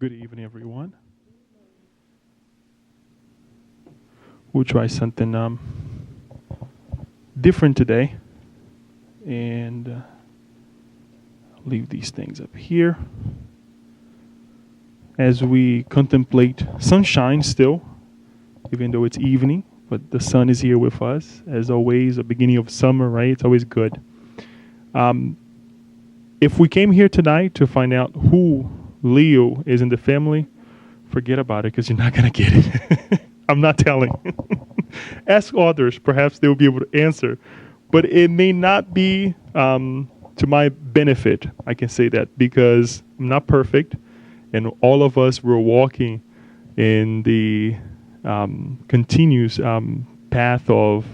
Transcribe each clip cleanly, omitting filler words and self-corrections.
Good evening, everyone. We'll try something different today, and leave these things up here as we contemplate sunshine still, even though it's evening. But the sun is here with us, as always. The beginning of summer, right? It's always good. If we came here tonight to find out who Leo is in the family, forget about it because you're not going to get it. I'm not telling. Ask others. Perhaps they'll be able to answer. But it may not be to my benefit. I can say that because I'm not perfect. And all of us were walking in the continuous path of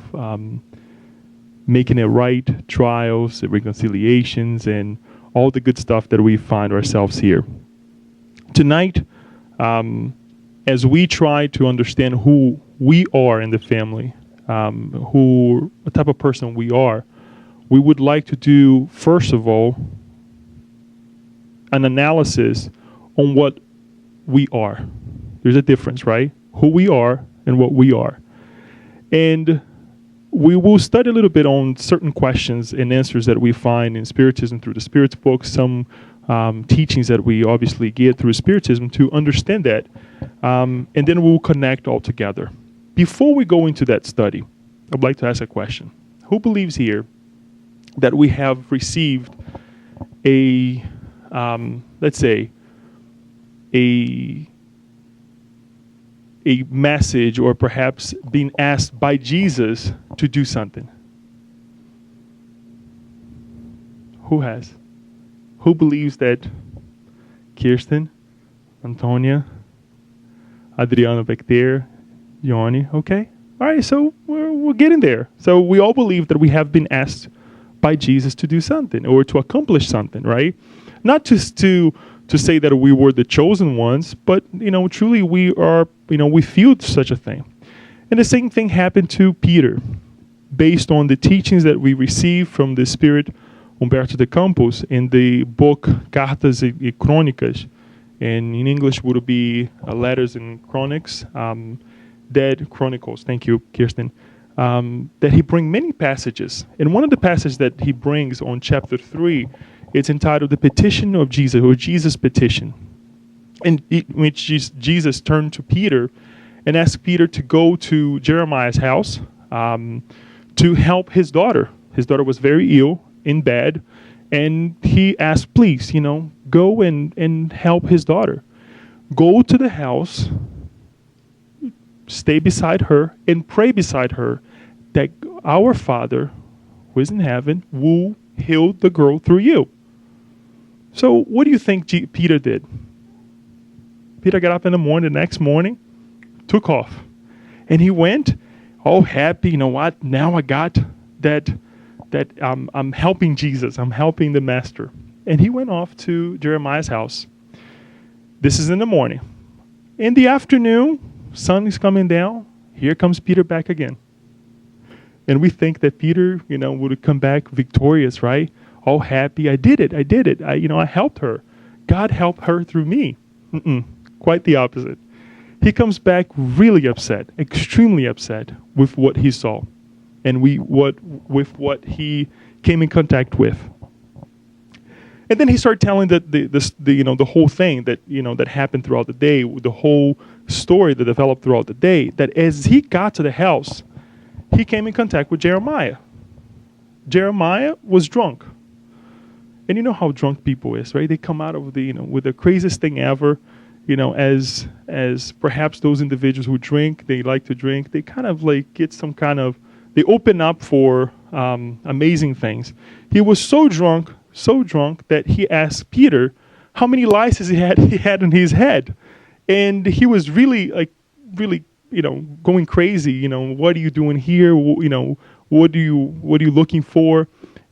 making it right, trials, reconciliations, and all the good stuff that we find ourselves here. Tonight, as we try to understand who we are in the family, what type of person we are, we would like to do, first of all, an analysis on what we are. There's a difference, right? Who we are and what we are. And we will study a little bit on certain questions and answers that we find in Spiritism through the Spirits book, some teachings that we obviously get through Spiritism to understand that. And then we'll connect all together. Before we go into that study, I'd like to ask a question. Who believes here that we have received a, let's say, a message or perhaps being asked by Jesus to do something? Who has? Who believes that? Kirsten, Antonia, Adriano back there, Johnny. Okay. All right, so we're getting there. So we all believe that we have been asked by Jesus to do something or to accomplish something, right? Not just to say that we were the chosen ones, but, truly we are, we feel such a thing. And the same thing happened to Peter, based on the teachings that we received from the Spirit Humberto de Campos in the book Cartas e Crônicas, and in English would be Letters and Chronics, Dead Chronicles. Thank you, Kirsten. That he brings many passages. And one of the passages that he brings on chapter 3, it's entitled The Petition of Jesus, or Jesus' Petition, in which Jesus turned to Peter and asked Peter to go to Jeremiah's house to help his daughter. His daughter was very ill, in bed, and he asked, please, go and help his daughter. Go to the house, stay beside her, and pray beside her that our Father, who is in heaven, will heal the girl through you. So what do you think Peter did? Peter got up in the morning, the next morning, took off. And he went all happy. You know what? Now I got that I'm helping Jesus. I'm helping the Master. And he went off to Jeremiah's house. This is in the morning. In the afternoon, sun is coming down. Here comes Peter back again. And we think that Peter, would come back victorious, right? All happy. I did it. I helped her. God helped her through me. Quite the opposite. He comes back really upset, extremely upset with what he saw, and with what he came in contact with. And then he started telling the whole thing that happened throughout the day, the whole story that developed throughout the day. That as he got to the house, he came in contact with Jeremiah. Jeremiah was drunk. And you know how drunk people is, right? They come out of with the craziest thing ever, as perhaps those individuals who drink, they like to drink, they kind of like get some kind of, they open up for amazing things. He was so drunk that he asked Peter how many lices he had in his head. And he was really going crazy. What are you doing here? What are you looking for?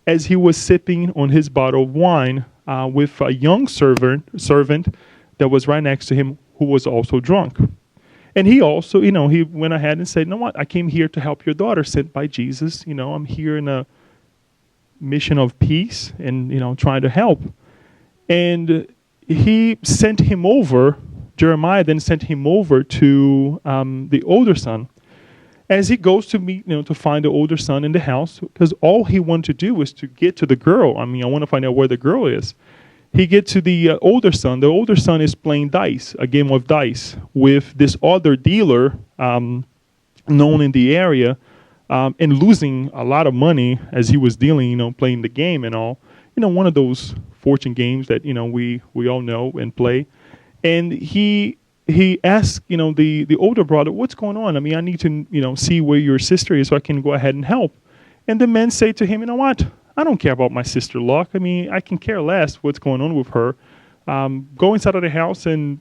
As he was sipping on his bottle of wine with a young servant that was right next to him who was also drunk. And he also, he went ahead and said, you know what, I came here to help your daughter, sent by Jesus. I'm here in a mission of peace and, trying to help. And he sent him over Jeremiah then sent him over to the older son. As he goes to meet, to find the older son in the house, because all he wanted to do was to get to the girl. I want to find out where the girl is. He gets to the older son. The older son is playing dice, a game of dice, with this other dealer known in the area, and losing a lot of money as he was dealing, playing the game and all. One of those fortune games that, we all know and play. And he asked, the older brother, what's going on? I need to, see where your sister is so I can go ahead and help. And the men say to him, you know what? I don't care about my sister Luck. I can care less what's going on with her. Go inside of the house and,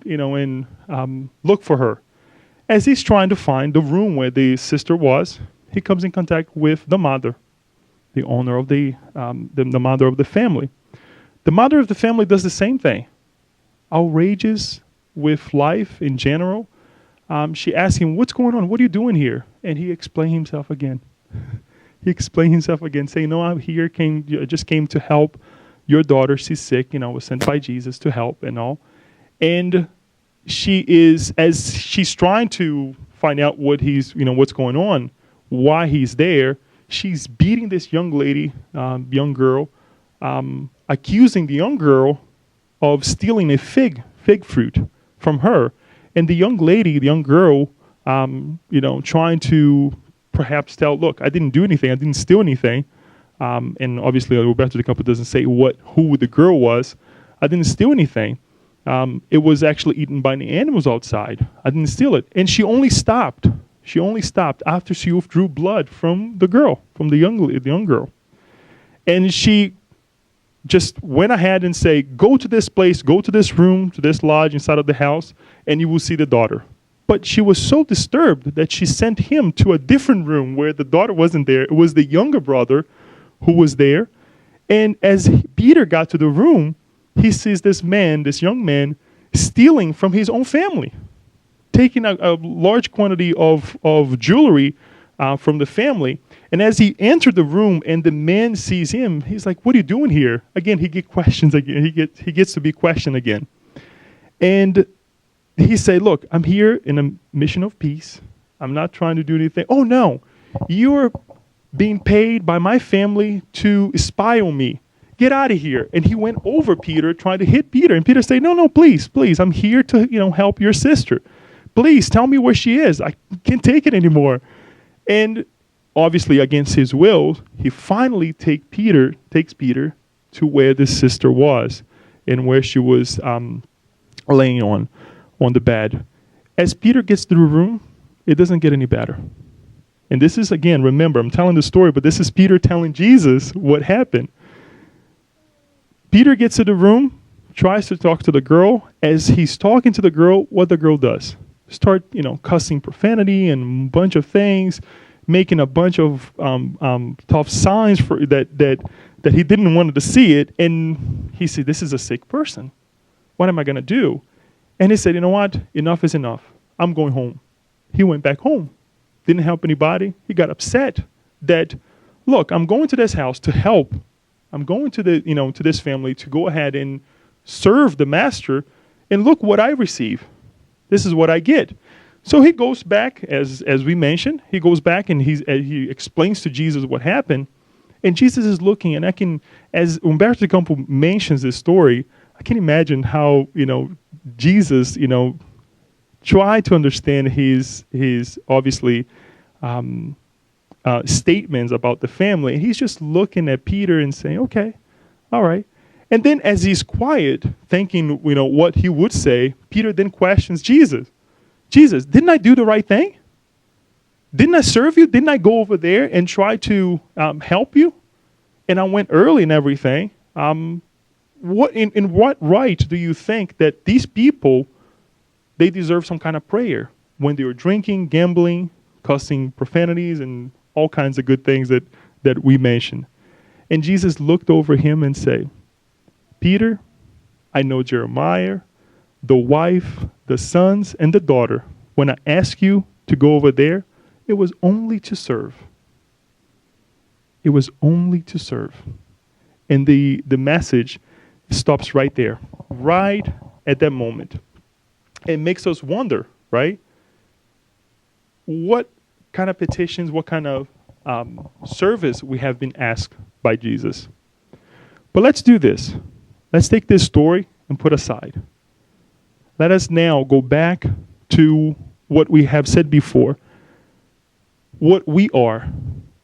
look for her. As he's trying to find the room where the sister was, he comes in contact with the mother, the owner of the mother of the family. The mother of the family does the same thing. Outrageous with life in general. She asked him, what's going on? What are you doing here? And he explained himself again. Saying, no, I'm here, just came to help your daughter. She's sick, was sent by Jesus to help and all. And as she's trying to find out what what's going on, why he's there, she's beating this young lady, young girl, accusing the young girl of stealing a fig fruit from her. And the young girl, trying to perhaps tell, look, I didn't do anything, I didn't steal anything. And obviously Roberto the couple doesn't say who the girl was. I didn't steal anything. It was actually eaten by the animals outside. I didn't steal it. And she only stopped after she withdrew blood from the young girl. And she just went ahead and say, go to this place, go to this room, to this lodge inside of the house, and you will see the daughter. But she was so disturbed that she sent him to a different room where the daughter wasn't there. It was the younger brother who was there. And as Peter got to the room, he sees this young man, stealing from his own family, taking a large quantity of jewelry from the family. And as he entered the room and the man sees him, he's like, what are you doing here? Again, he gets questions again. He gets to be questioned again. And he said, look, I'm here in a mission of peace. I'm not trying to do anything. Oh, no, you're being paid by my family to spy on me. Get out of here. And he went over Peter, trying to hit Peter. And Peter said, no, please, I'm here to, help your sister. Please tell me where she is. I can't take it anymore. And obviously, against his will, he finally takes Peter to where the sister was and where she was laying on the bed. As Peter gets to the room, it doesn't get any better. And this is, again, remember, I'm telling the story, but this is Peter telling Jesus what happened. Peter gets to the room, tries to talk to the girl. As he's talking to the girl, what the girl does? Start, cussing profanity and a bunch of things, making a bunch of tough signs for that he didn't want to see it. And he said, this is a sick person. What am I going to do? And he said, you know what? Enough is enough. I'm going home. He went back home. Didn't help anybody. He got upset that, look, I'm going to this house to help. I'm going to to this family to go ahead and serve the master. And look what I receive. This is what I get. So he goes back, as we mentioned, he goes back and he explains to Jesus what happened. And Jesus is looking, and as Umberto Campo mentions this story, I can imagine how, Jesus, tried to understand his obviously statements about the family. And he's just looking at Peter and saying, okay, all right. And then as he's quiet, thinking, what he would say, Peter then questions Jesus. Jesus, didn't I do the right thing? Didn't I serve you? Didn't I go over there and try to help you? And I went early and everything. What right do you think that these people, they deserve some kind of prayer when they were drinking, gambling, cussing profanities, and all kinds of good things that we mentioned? And Jesus looked over him and said, Peter, I know Jeremiah, the wife, the sons, and the daughter. When I asked you to go over there, it was only to serve. It was only to serve. And the message stops right there, right at that moment. it makes us wonder, right? What kind of petitions, what kind of service we have been asked by Jesus. But let's do this. Let's take this story and put aside. Let us now go back to what we have said before. What we are.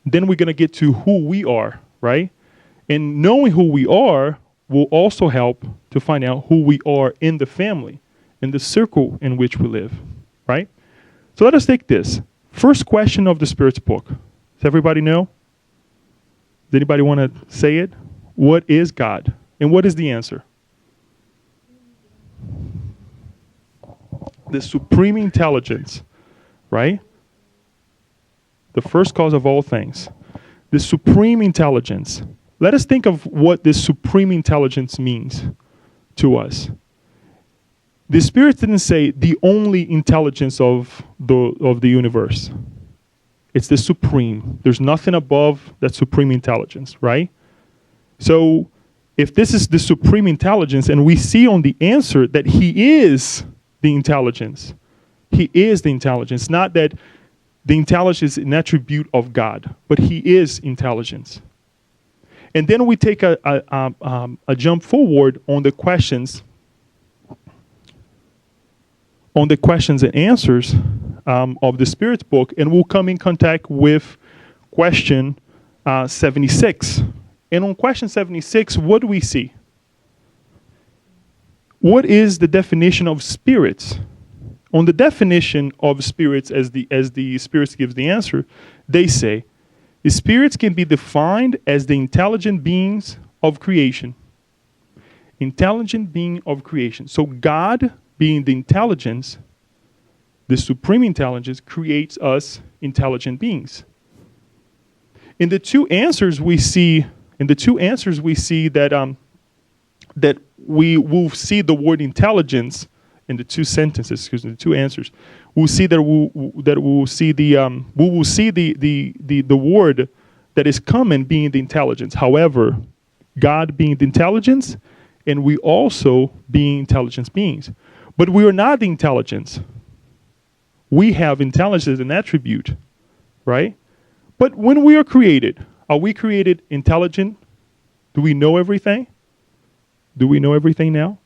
Then we're going to get to who we are, right? And knowing who we are will also help to find out who we are in the family, in the circle in which we live, right? So let us take this. First question of the Spirit's book. Does everybody know? Does anybody want to say it? What is God? And what is the answer? The supreme intelligence, right? The first cause of all things. The supreme intelligence. Let us think of what this supreme intelligence means to us. The Spirit didn't say the only intelligence of the universe. It's the supreme. There's nothing above that supreme intelligence, right? So if this is the supreme intelligence and we see on the answer that he is the intelligence, he is the intelligence, not that the intelligence is an attribute of God, but he is intelligence. And then we take a jump forward on the questions and answers of the Spirit's book, and we'll come in contact with question 76. And on question 76, what do we see? What is the definition of spirits? On the definition of spirits, as the Spirit gives the answer, they say, the spirits can be defined as the intelligent beings of creation. Intelligent being of creation. So God, being the intelligence, the supreme intelligence, creates us intelligent beings. In the two answers we see that that we will see the word intelligence in the two sentences, the two answers. We'll see that we will see the word that is common being the intelligence. However, God being the intelligence, and we also being intelligence beings. But we are not the intelligence. We have intelligence as an attribute, right? But when we are created, are we created intelligent? Do we know everything? Do we know everything now?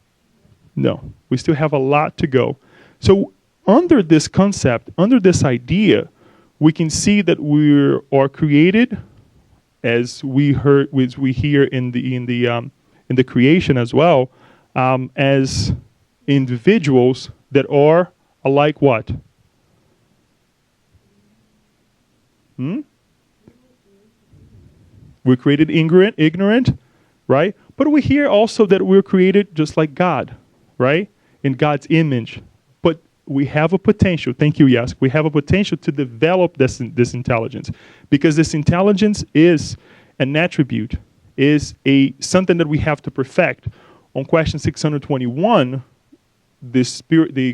No. We still have a lot to go. So under this concept, under this idea, we can see that we are created, as we hear in the creation as well, as individuals that are alike what? We're created ignorant, right? But we hear also that we're created just like God, right? In God's image. But we have a potential, thank you, Yask, we have a potential to develop this intelligence. Because this intelligence is an attribute, is something that we have to perfect. On question 621, the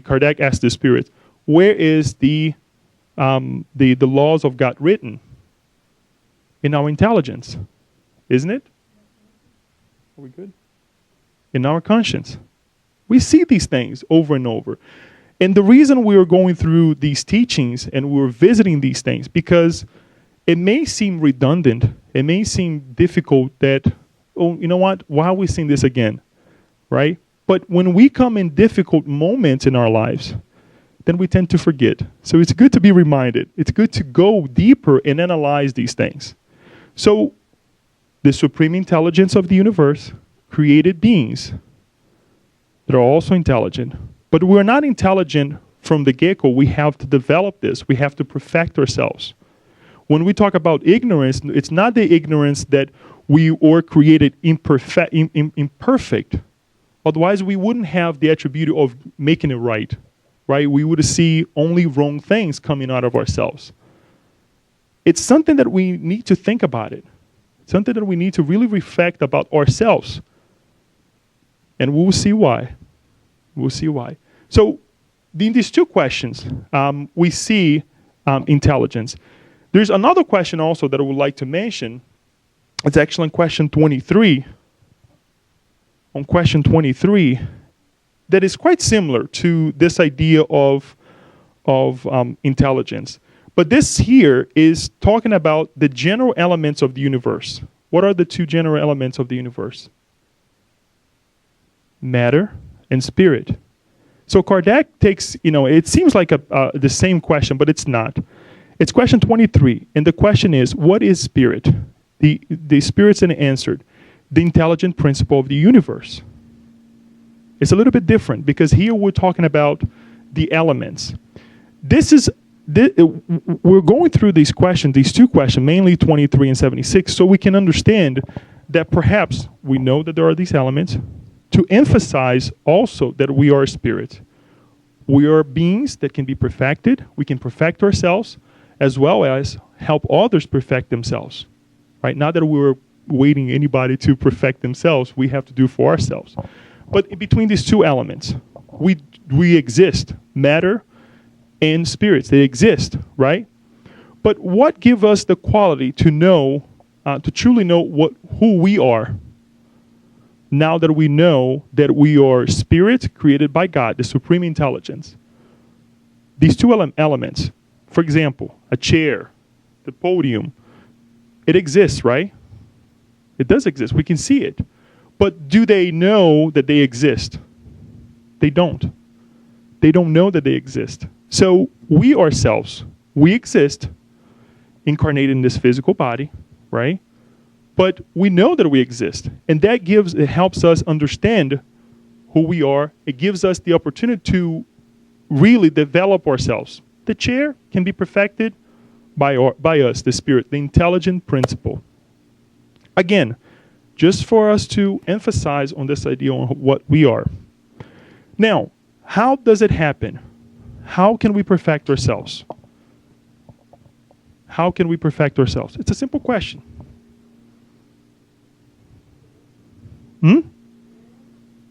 Kardec asked the Spirit, where is the laws of God written? In our intelligence, isn't it? Are we good? In our conscience. We see these things over and over. And the reason we are going through these teachings and we're visiting these things, because it may seem redundant, it may seem difficult that, oh, you know what, why are we seeing this again, right? But when we come in difficult moments in our lives, then we tend to forget. So it's good to be reminded. It's good to go deeper and analyze these things. So the supreme intelligence of the universe created beings that are also intelligent. But we're not intelligent from the get-go. We have to develop this. We have to perfect ourselves. When we talk about ignorance, it's not the ignorance that we were created imperfect. Otherwise, we wouldn't have the attribute of making it right? We would see only wrong things coming out of ourselves. It's something that we need to think about it. Something that we need to really reflect about ourselves. And we'll see why. We'll see why. So in these two questions, we see intelligence. There's another question also that I would like to mention. It's actually in question 23. On question 23, that is quite similar to this idea of intelligence. But this here is talking about the general elements of the universe. What are the two general elements of the universe? Matter and spirit. So Kardec takes, it seems like the same question, but it's not. It's question 23, and the question is, what is spirit? The spirit's an answered, the intelligent principle of the universe. It's a little bit different because here we're talking about the elements. We're going through these questions, these two questions, mainly 23 and 76, so we can understand that perhaps we know that there are these elements, to emphasize also that we are spirit. We are beings that can be perfected. We can perfect ourselves as well as help others perfect themselves. Right? Not that we're waiting anybody to perfect themselves. We have to do for ourselves. But between these two elements, we exist. Matter and spirits, they exist, right? But what gives us the quality to know, to truly know who we are? Now that we know that we are spirit created by God, the supreme intelligence. These two elements, for example, a chair, the podium, it exists, right? It does exist. We can see it. But do they know that they exist? They don't. They don't know that they exist. So we ourselves, we exist incarnated in this physical body, right? But we know that we exist. And that it helps us understand who we are. It gives us the opportunity to really develop ourselves. The chair can be perfected by us, the spirit, the intelligent principle. Again, just for us to emphasize on this idea on what we are. Now, how does it happen? How can we perfect ourselves? How can we perfect ourselves? It's a simple question.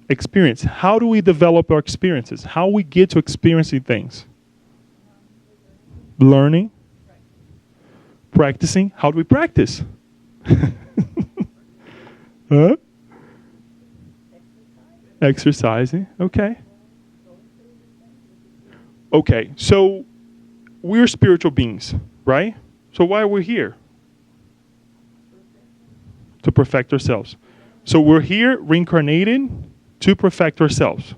Experience. How do we develop our experiences? How we get to experiencing things? Learning. Practicing. How do we practice? Huh? Exercising. Okay. Okay, so we're spiritual beings, right? So why are we here? To perfect ourselves. So we're here reincarnated to perfect ourselves,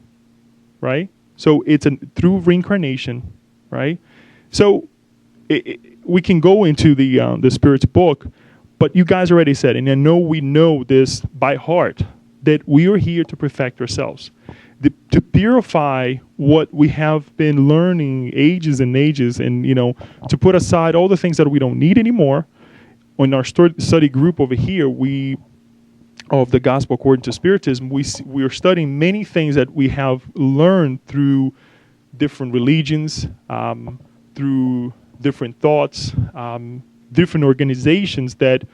right? So it's through reincarnation, right? So we can go into the Spirit's book, but you guys already said, and I know we know this by heart, that we are here to perfect ourselves. To purify what we have been learning ages and ages, and to put aside all the things that we don't need anymore. In our study group over here, of the Gospel according to Spiritism, we are studying many things that we have learned through different religions, through different thoughts, different organizations that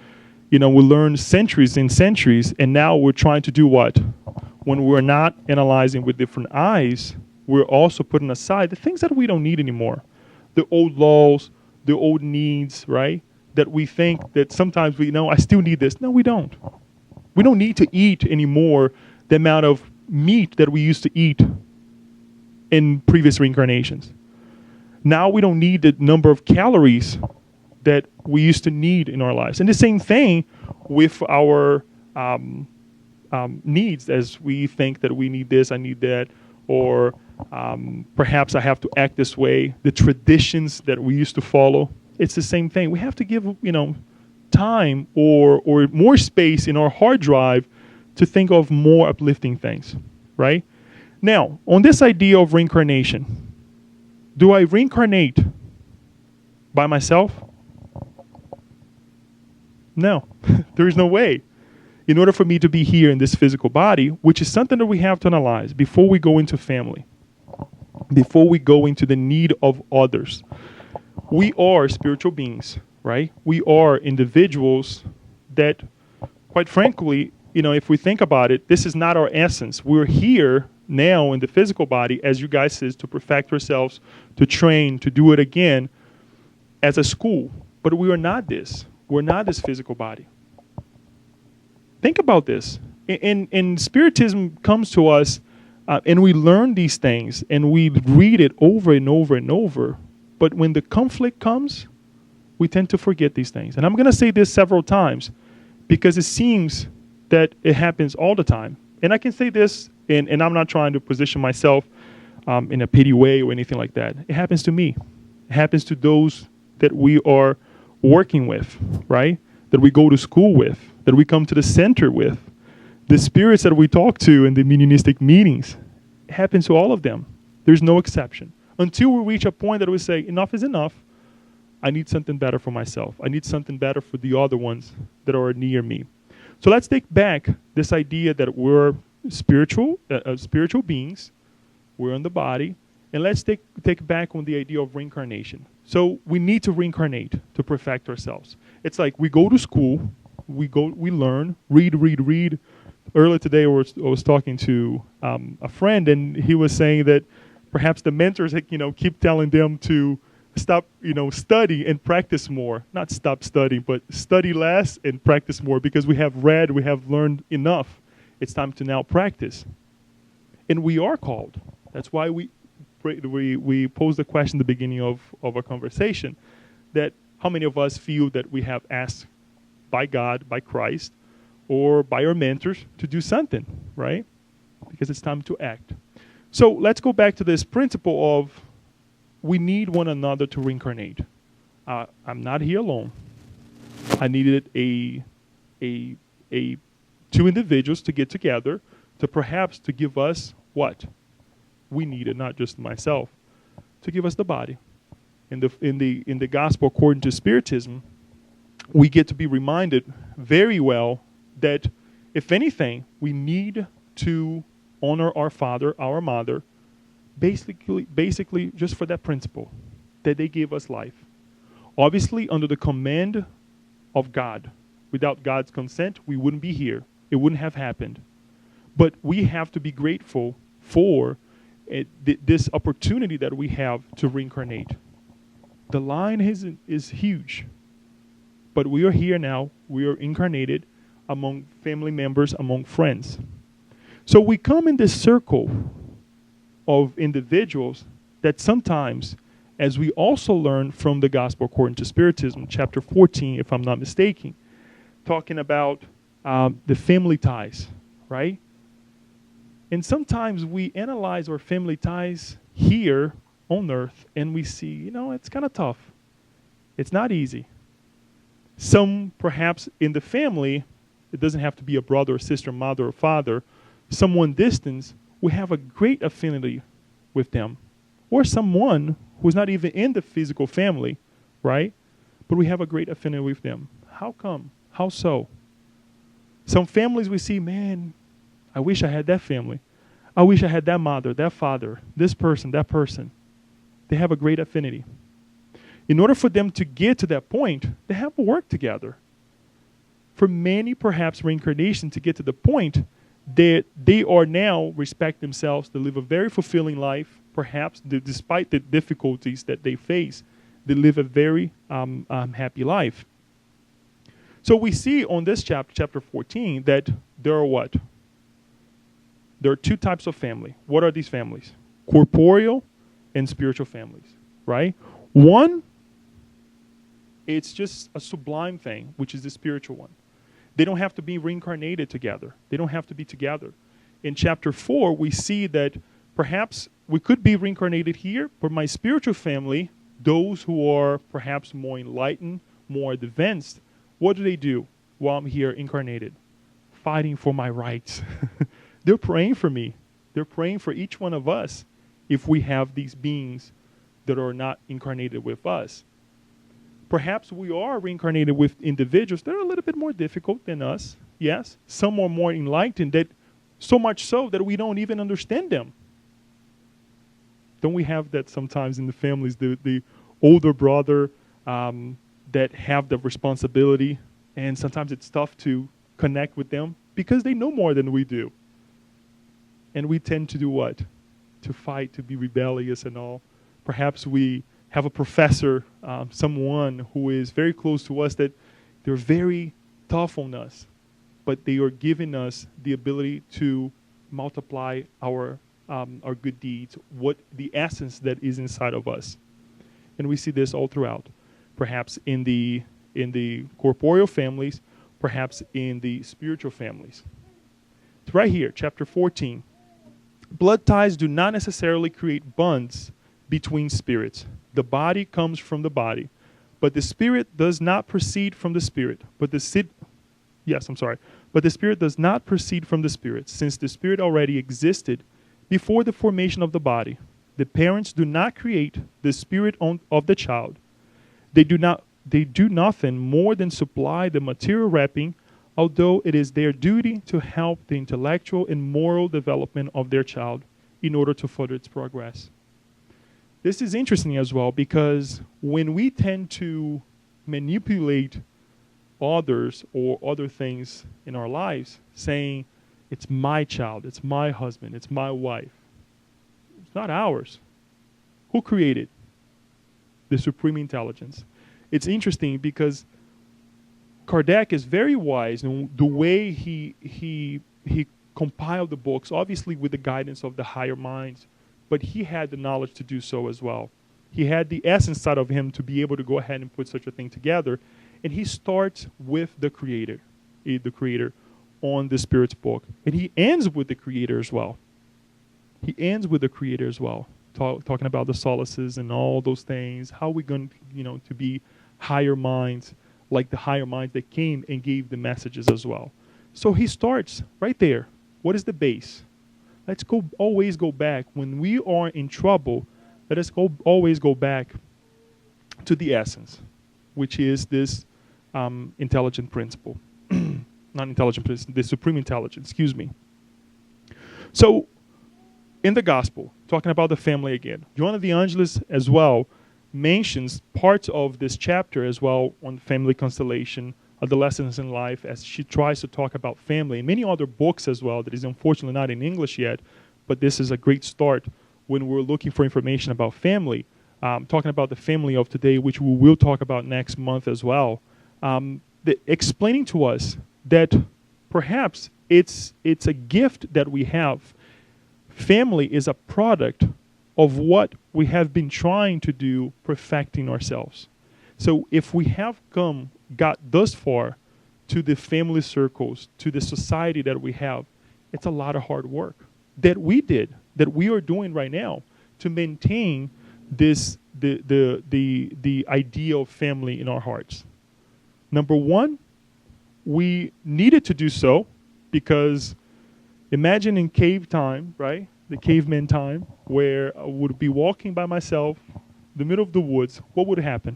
we learned centuries and centuries, and now we're trying to do what? When we're not analyzing with different eyes, we're also putting aside the things that we don't need anymore. The old laws, the old needs, right? That we think that sometimes I still need this. No, we don't. We don't need to eat anymore the amount of meat that we used to eat in previous reincarnations. Now we don't need the number of calories that we used to need in our lives. And the same thing with our needs, as we think that we need this, I need that, or perhaps I have to act this way. The traditions that we used to follow, it's the same thing. We have to give time or more space in our hard drive to think of more uplifting things, right? Now, on this idea of reincarnation, do I reincarnate by myself? No, there is no way. In order for me to be here in this physical body, which is something that we have to analyze before we go into family, before we go into the need of others. We are spiritual beings, right? We are individuals that, quite frankly, if we think about it, this is not our essence. We're here now in the physical body, as you guys said, to perfect ourselves, to train, to do it again as a school. But we are not this. We're not this physical body. Think about this. And Spiritism comes to us And we learn these things and we read it over and over and over. But when the conflict comes, we tend to forget these things. And I'm going to say this several times because it seems that it happens all the time. And I can say this, and I'm not trying to position myself in a pity way or anything like that. It happens to me. It happens to those that we are working with, right? That we go to school with, that we come to the center with. The spirits that we talk to in the unionistic meetings, it happens to all of them. There's no exception. Until we reach a point that we say, enough is enough. I need something better for myself. I need something better for the other ones that are near me. So let's take back this idea that we're spiritual beings. We're in the body. And let's take back on the idea of reincarnation. So we need to reincarnate to perfect ourselves. It's like we go to school, we learn, read. Earlier today, I was talking to a friend, and he was saying that perhaps the mentors, keep telling them to stop, study and practice more. Not stop studying, but study less and practice more, because we have read, we have learned enough. It's time to now practice. And we are called. That's why we posed the question at the beginning of our conversation, that how many of us feel that we have asked by God, by Christ, or by our mentors to do something, right? Because it's time to act. So let's go back to this principle of we need one another to reincarnate. I'm not here alone. I needed two individuals to get together to perhaps to give us what we needed, not just myself, to give us the body. In the gospel according to Spiritism, we get to be reminded very well that if anything, we need to honor our father, our mother, basically just for that principle, that they gave us life. Obviously, under the command of God. Without God's consent, we wouldn't be here. It wouldn't have happened. But we have to be grateful for this opportunity that we have to reincarnate. The line is huge. But we are here now. We are incarnated among family members, among friends. So we come in this circle of individuals that sometimes, as we also learn from the Gospel according to Spiritism, chapter 14, if I'm not mistaken, talking about the family ties, right? And sometimes we analyze our family ties here on earth and we see, it's kind of tough. It's not easy. Some, perhaps, in the family, it doesn't have to be a brother or sister, mother or father, someone distant, we have a great affinity with them. Or someone who's not even in the physical family, right? But we have a great affinity with them. How come? How so? Some families we see, man, I wish I had that family. I wish I had that mother, that father, this person, that person. They have a great affinity. In order for them to get to that point, they have to work together. For many, perhaps, reincarnation to get to the point that they are now respect themselves, to live a very fulfilling life, perhaps despite the difficulties that they face, they live a very happy life. So we see on this chapter 14, that there are what? There are two types of family. What are these families? Corporeal and spiritual families, right? One, it's just a sublime thing, which is the spiritual one. They don't have to be reincarnated together. They don't have to be together. In chapter 4, we see that perhaps we could be reincarnated here, but my spiritual family, those who are perhaps more enlightened, more advanced, what do while I'm here incarnated? Fighting for my rights. They're praying for me. They're praying for each one of us if we have these beings that are not incarnated with us. Perhaps we are reincarnated with individuals that are a little bit more difficult than us. Yes, some are more enlightened, that so much so that we don't even understand them. Don't we have that sometimes in the families, the older brother that have the responsibility, and sometimes it's tough to connect with them because they know more than we do. And we tend to do what? To fight, to be rebellious and all. Perhaps we have a professor, someone who is very close to us, that they're very tough on us, but they are giving us the ability to multiply our our good deeds, what the essence that is inside of us. And we see this all throughout, perhaps in the corporeal families, perhaps in the spiritual families. It's right here, chapter 14. Blood ties do not necessarily create bonds between spirits. The body comes from the body, but the spirit does not proceed from the spirit. But the spirit does not proceed from the spirit, since the spirit already existed before the formation of the body. The parents do not create the spirit of the child. They do nothing more than supply the material wrapping, although it is their duty to help the intellectual and moral development of their child in order to further its progress. This is interesting as well, because when we tend to manipulate others or other things in our lives, saying, it's my child, it's my husband, it's my wife, it's not ours. Who created? The supreme intelligence. It's interesting because Kardec is very wise in the way he compiled the books, obviously with the guidance of the higher minds, but he had the knowledge to do so as well. He had the essence side of him to be able to go ahead and put such a thing together. And he starts with the Creator on the Spirit's book. And he ends with the Creator as well. Talking about the solaces and all those things. How are we going to be higher minds, like the higher minds that came and gave the messages as well. So he starts right there. What is the base? Let's always go back. When we are in trouble, let us always go back to the essence, which is this intelligent principle. Not intelligent principle, the supreme intelligence, excuse me. So, in the gospel, talking about the family again, Joanna de Angelis as well mentions parts of this chapter as well on the family constellation, the lessons in life, as she tries to talk about family, and many other books as well that is unfortunately not in English yet, but this is a great start when we're looking for information about family, talking about the family of today, which we will talk about next month as well, explaining to us that perhaps it's a gift that we have. Family is a product of what we have been trying to do, perfecting ourselves. So if we have got thus far to the family circles, to the society that we have, it's a lot of hard work that we did, that we are doing right now to maintain this the idea of family in our hearts. Number one, we needed to do so because imagine in cave time, right? The caveman time, where I would be walking by myself, the middle of the woods, what would happen?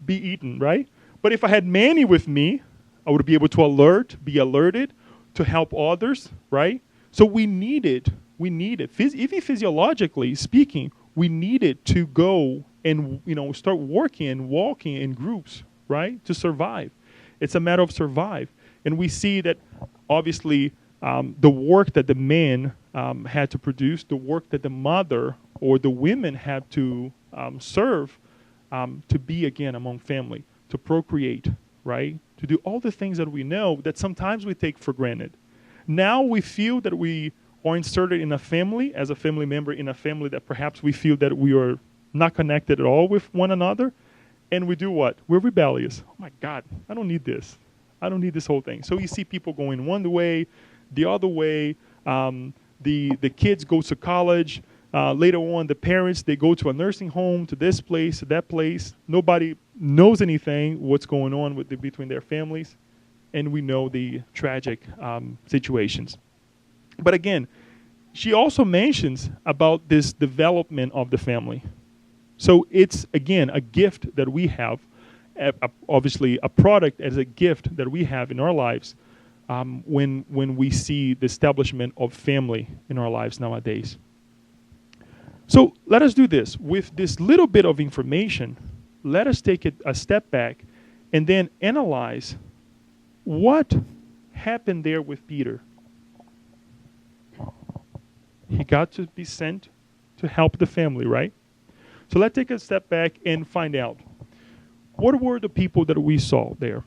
Be eaten, right? But if I had Manny with me, I would be able to be alerted, to help others, right? So we needed, even physiologically speaking, we needed to go and start working and walking in groups, right? To survive. It's a matter of survive. And we see that obviously the work that the men had to produce, the work that the mother or the women had to serve to be again among family, to procreate, right? To do all the things that we know that sometimes we take for granted. Now we feel that we are inserted in a family, as a family member in a family that perhaps we feel that we are not connected at all with one another. And we do what? We're rebellious. Oh my God, I don't need this. I don't need this whole thing. So you see people going one way, the other way. The kids go to college. Later on, the parents, they go to a nursing home, to this place, to that place. Nobody knows anything, what's going on between their families. And we know the tragic situations. But again, she also mentions about this development of the family. So it's, again, a gift that we have, obviously a product as a gift that we have in our lives when we see the establishment of family in our lives nowadays. So let us do this. With this little bit of information, let us take it a step back and then analyze what happened there with Peter. He got to be sent to help the family, right? So let's take a step back and find out. What were the people that we saw there?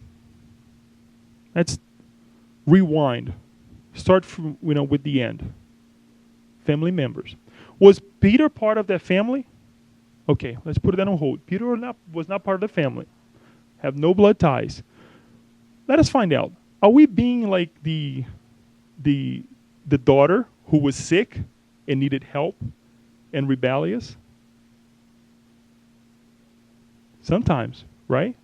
Let's rewind. Start from, with the end. family members. Was Peter part of that family? Okay, let's put that on hold. Peter was not part of the family. Have no blood ties. Let us find out. Are we being like the daughter who was sick and needed help and rebellious? Sometimes, right?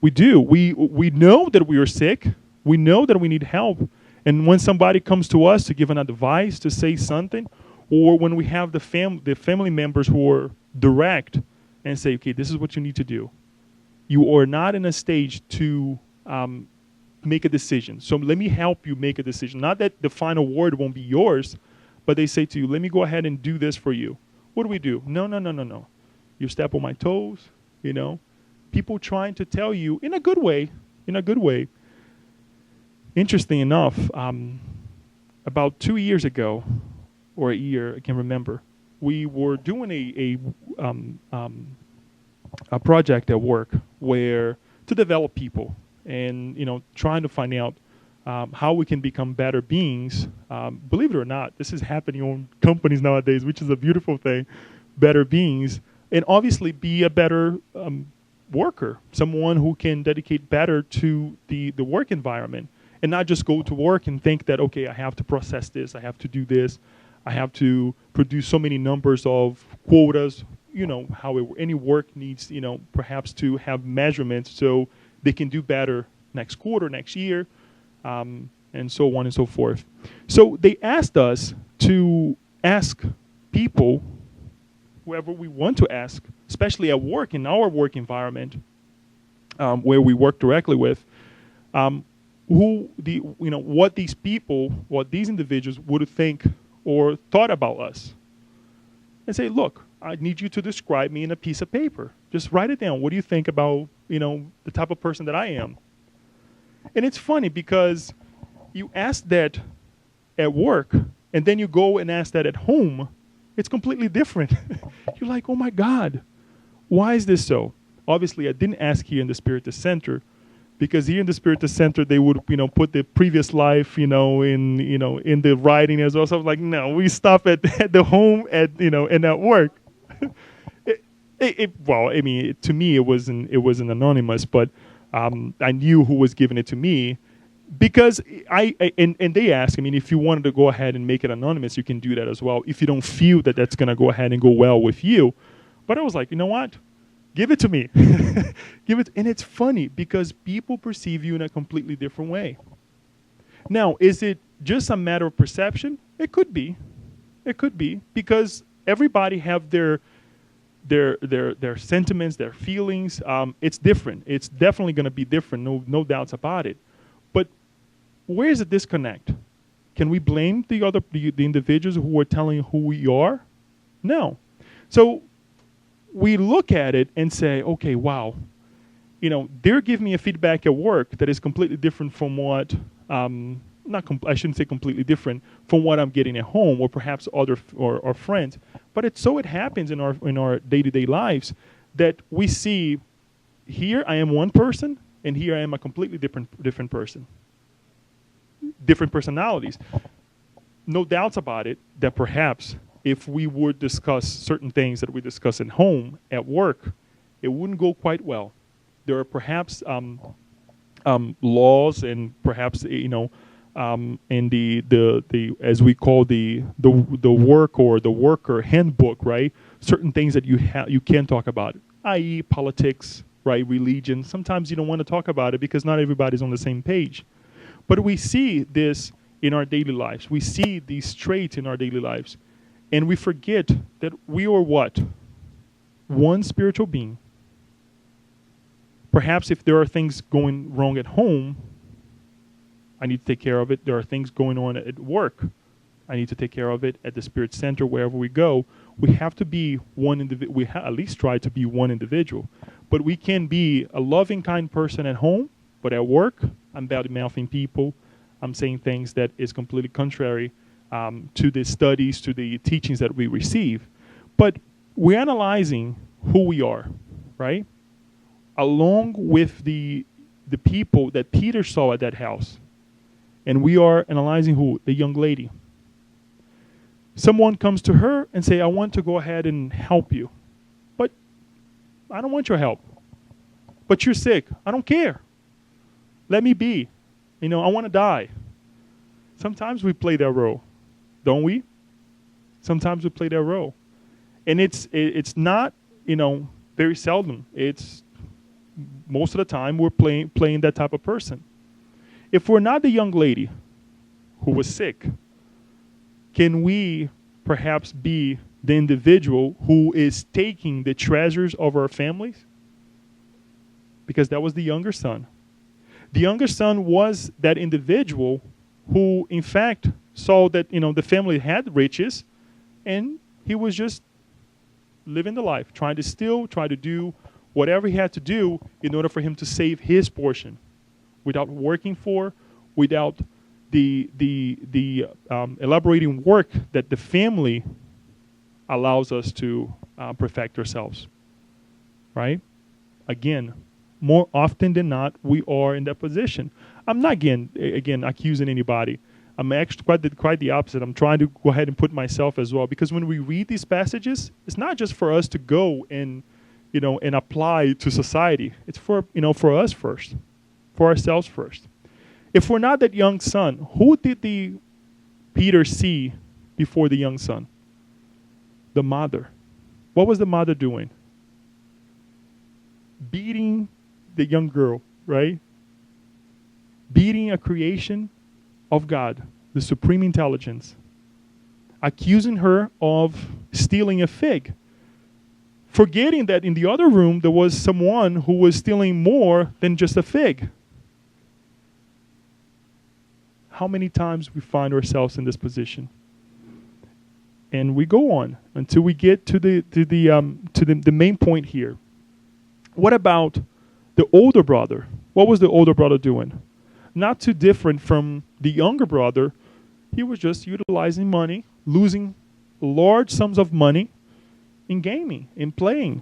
We do. We know that we are sick. We know that we need help. And when somebody comes to us to give an advice, to say something, or when we have the family members who are direct and say, okay, this is what you need to do. You are not in a stage to make a decision. So let me help you make a decision. Not that the final word won't be yours, but they say to you, let me go ahead and do this for you. What do? No. You step on my toes, you know. People trying to tell you in a good way. Interesting enough, about 2 years ago, or a year, I can't remember, we were doing a project at work where to develop people and, you know, trying to find out how we can become better beings. Believe it or not, this is happening on companies nowadays, which is a beautiful thing. Better beings, and obviously be a better worker, someone who can dedicate better to the work environment, and not just go to work and think that, okay, I have to process this, I have to do this, I have to produce so many numbers of quotas, you know, how any work needs, you know, perhaps to have measurements so they can do better next quarter, next year, and so on and so forth. So they asked us to ask people, whoever we want to ask, especially at work, in our work environment, where we work directly with, what these people, what these individuals would think or thought about us. And say, look, I need you to describe me in a piece of paper. Just write it down. What do you think about, you know, the type of person that I am? And it's funny because you ask that at work, and then you go and ask that at home, it's completely different. You're like, oh my God, why is this so? Obviously, I didn't ask here in the Spiritist Center, because here in the Spiritist Center, they would, you know, put the previous life, in the writing as well. So I was like, no, we stop at the home, and at work. To me, it wasn't anonymous, but I knew who was giving it to me, because and they asked, if you wanted to go ahead and make it anonymous, you can do that as well, if you don't feel that that's going to go ahead and go well with you. But I was like, you know what? Give it to me. Give it. And it's funny because people perceive you in a completely different way. Now, is it just a matter of perception? It could be. It could be, because everybody have their sentiments, their feelings. It's different. It's definitely going to be different. No doubts about it. But where is the disconnect? Can we blame the individuals who are telling who we are? No. So we look at it and say, okay, wow, they're giving me a feedback at work that is completely different from what, I shouldn't say completely different from what I'm getting at home, or perhaps other or friends. But it happens in our day-to-day lives that we see, here I am one person, and here I am a completely different person. Different personalities. No doubts about it that perhaps if we would discuss certain things that we discuss at home, at work, it wouldn't go quite well. There are perhaps laws, and perhaps in the as we call the work or the worker handbook, right? Certain things that you can talk about, i.e., politics, right? Religion. Sometimes you don't want to talk about it because not everybody's on the same page. But we see this in our daily lives. We see these traits in our daily lives. And we forget that we are what? One spiritual being. Perhaps if there are things going wrong at home, I need to take care of it. There are things going on at work, I need to take care of it. At the Spirit Center, wherever we go, we have to be one individual. We at least try to be one individual. But we can be a loving, kind person at home, but at work, I'm bad-mouthing people. I'm saying things that is completely contrary to the studies, to the teachings that we receive. But we're analyzing who we are, right? Along with the people that Peter saw at that house. And we are analyzing who? The young lady. Someone comes to her and say, I want to go ahead and help you, but I don't want your help. But you're sick. I don't care. Let me be. I want to die. Sometimes we play that role, don't we? Sometimes we play that role. And it's not, very seldom. It's most of the time we're playing that type of person. If we're not the young lady who was sick, can we perhaps be the individual who is taking the treasures of our families? Because that was the younger son. The younger son was that individual who, in fact, saw that, the family had riches, and he was just living the life, trying to steal, trying to do whatever he had to do in order for him to save his portion, without working for, without the elaborating work that the family allows us to perfect ourselves, right? Again, more often than not, we are in that position. I'm not again accusing anybody. I'm actually quite the opposite. I'm trying to go ahead and put myself as well, because when we read these passages, it's not just for us to go and and apply to society. It's for us first, for ourselves first. If we're not that young son, who did Peter see before the young son? The mother. What was the mother doing? Beating the young girl, right? Beating a creation of God, the supreme intelligence. Accusing her of stealing a fig. Forgetting that in the other room there was someone who was stealing more than just a fig. How many times we find ourselves in this position? And we go on until we get to the main point here. What about the older brother? What was the older brother doing? Not too different from the younger brother. He was just utilizing money, losing large sums of money in gaming, in playing,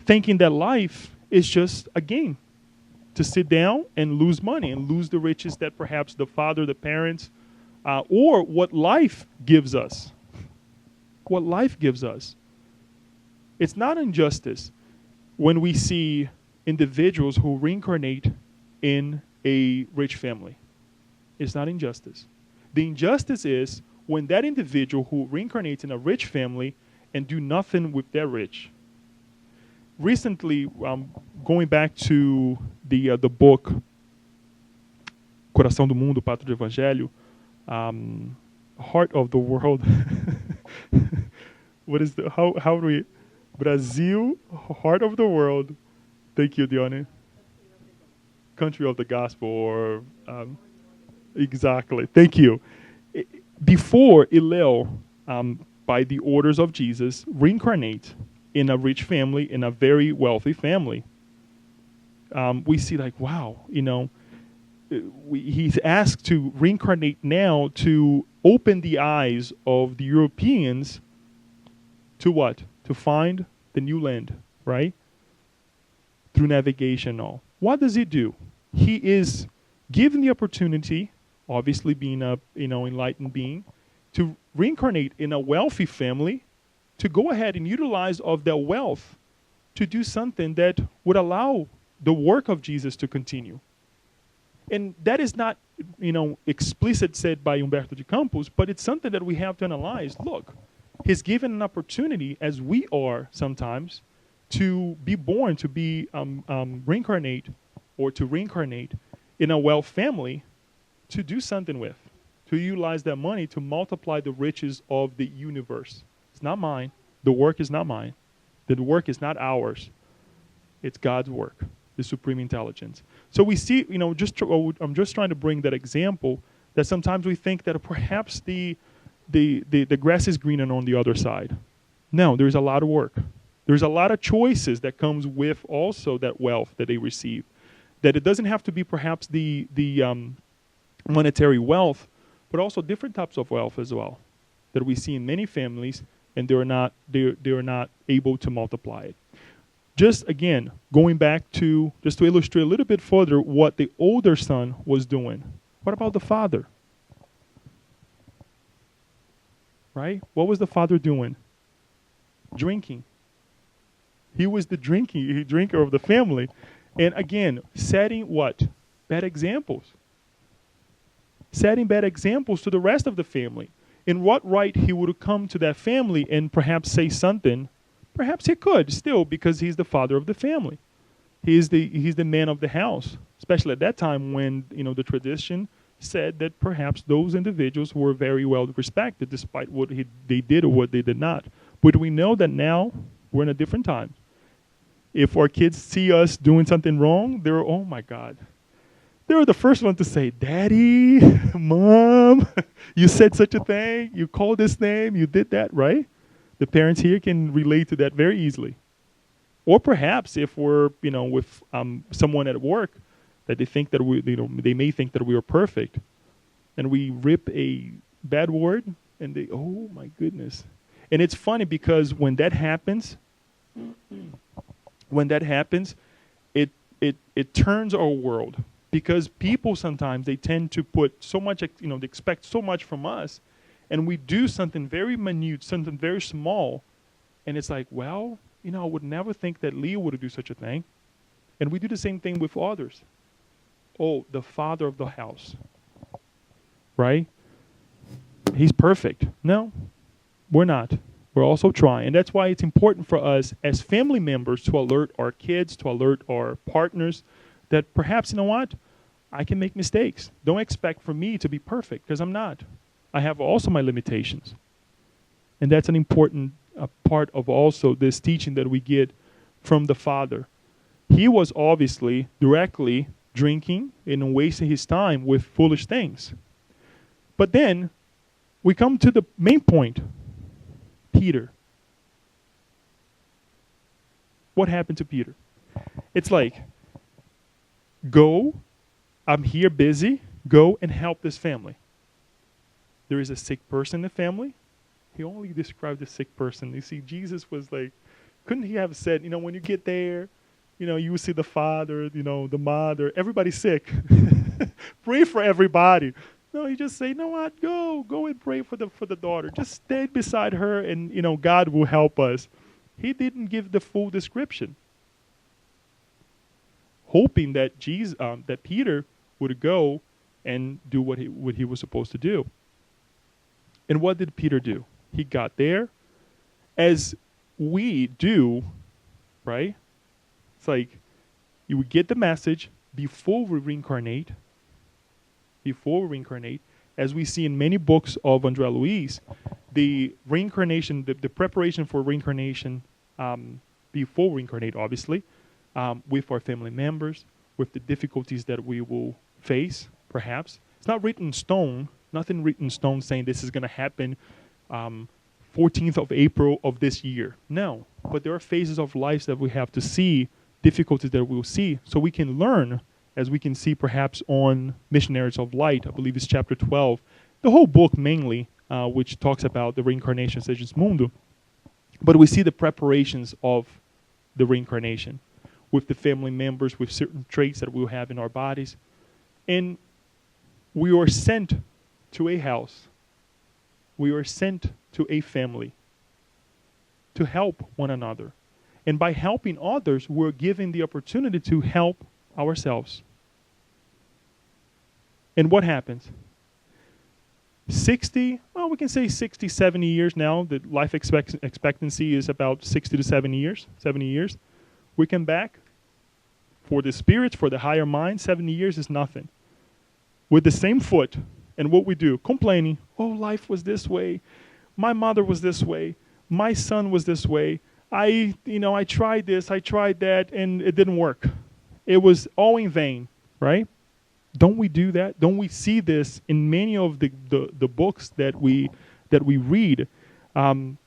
thinking that life is just a game, to sit down and lose money and lose the riches that perhaps the father, the parents, or what life gives us. What life gives us. It's not injustice when we see individuals who reincarnate in a rich family. It's not injustice. The injustice is when that individual who reincarnates in a rich family and do nothing with their rich. Recently, going back to the book Coração do Mundo, Pátria do Evangelho, Heart of the World. What is how do we Brazil, Heart of the World. Thank you, Dione. Country of the Gospel, or exactly. Thank you. Before Hillel, by the orders of Jesus, reincarnate in a rich family, in a very wealthy family, we see like, wow, he's asked to reincarnate now to open the eyes of the Europeans to what? To find the new land, right? Through navigation and all. What does he do? He is given the opportunity, obviously being a enlightened being, to reincarnate in a wealthy family, to go ahead and utilize of their wealth to do something that would allow the work of Jesus to continue. And that is not, explicit said by Humberto de Campos, but it's something that we have to analyze. Look, he's given an opportunity, as we are sometimes, to be born, to be reincarnate, or to reincarnate in a wealth family, to do something with, to utilize that money to multiply the riches of the universe. It's not mine. The work is not mine. The work is not ours. It's God's work, the supreme intelligence. So we see, I'm just trying to bring that example that sometimes we think that perhaps the grass is greener on the other side. No, there's a lot of work. There's a lot of choices that comes with also that wealth that they receive. That it doesn't have to be perhaps the monetary wealth, but also different types of wealth as well that we see in many families, and they're not able to multiply it. Just again, going back to just to illustrate a little bit further what the older son was doing. What about the father? right? What was the father doing? Drinking. He was the drinker of the family. And again, setting what? Bad examples. Setting bad examples to the rest of the family. In what right he would come to that family and perhaps say something? Perhaps he could still, because he's the father of the family. He's the man of the house, especially at that time when the tradition said that perhaps those individuals were very well respected despite what they did or what they did not. But we know that now we're in a different time. If our kids see us doing something wrong, they're, oh my God. They're the first one to say, Daddy, Mom, you said such a thing, you called this name, you did that, right? The parents here can relate to that very easily. Or perhaps if we're, with someone at work that they think that they may think that we are perfect, and we rip a bad word, and they, oh my goodness. And it's funny because when that happens, it turns our world. Because people sometimes, they tend to put so much, they expect so much from us, and we do something very minute, something very small, and it's like, well, I would never think that Leo would do such a thing. And we do the same thing with others. Oh, the father of the house, right? He's perfect. No, we're not. We're also trying. And that's why it's important for us as family members to alert our kids, to alert our partners, that perhaps, what? I can make mistakes. Don't expect for me to be perfect, because I'm not. I have also my limitations. And that's an important part of also this teaching that we get from the Father. He was obviously directly drinking and wasting his time with foolish things. But then we come to the main point. Peter. What happened to Peter? It's like, go, I'm here busy, go and help this family. There is a sick person in the family. He only described the sick person. You see, Jesus was like, couldn't he have said, when you get there, you will see the father, the mother, everybody's sick. Pray for everybody. No, he just say, you know what, go and pray for the daughter. Just stay beside her and, God will help us. He didn't give the full description. Hoping that that Peter would go and do what he was supposed to do. And what did Peter do? He got there, as we do, right? It's like you would get the message before we reincarnate. As we see in many books of André Luiz, the reincarnation, the preparation for reincarnation, before we reincarnate, obviously, with our family members, with the difficulties that we will face, perhaps. It's not written in stone, nothing written in stone saying this is going to happen 14th of April of this year. No, but there are phases of life that we have to see, difficulties that we'll see, so we can learn, as we can see perhaps on Missionaries of Light, I believe it's chapter 12, the whole book mainly, which talks about the reincarnation Segismundo. But we see the preparations of the reincarnation with the family members, with certain traits that we'll have in our bodies. And we are sent to a house. We are sent to a family to help one another. And by helping others, we're given the opportunity to help ourselves. And what happens? We can say 60, 70 years now. The life expectancy is about 60 to 70 years. We come back. For the spirits, for the higher mind, 70 years is nothing. With the same foot, and what we do, complaining, oh, life was this way. My mother was this way. My son was this way. I tried this, I tried that, and it didn't work. It was all in vain, right? Don't we do that? Don't we see this in many of the books that we read? In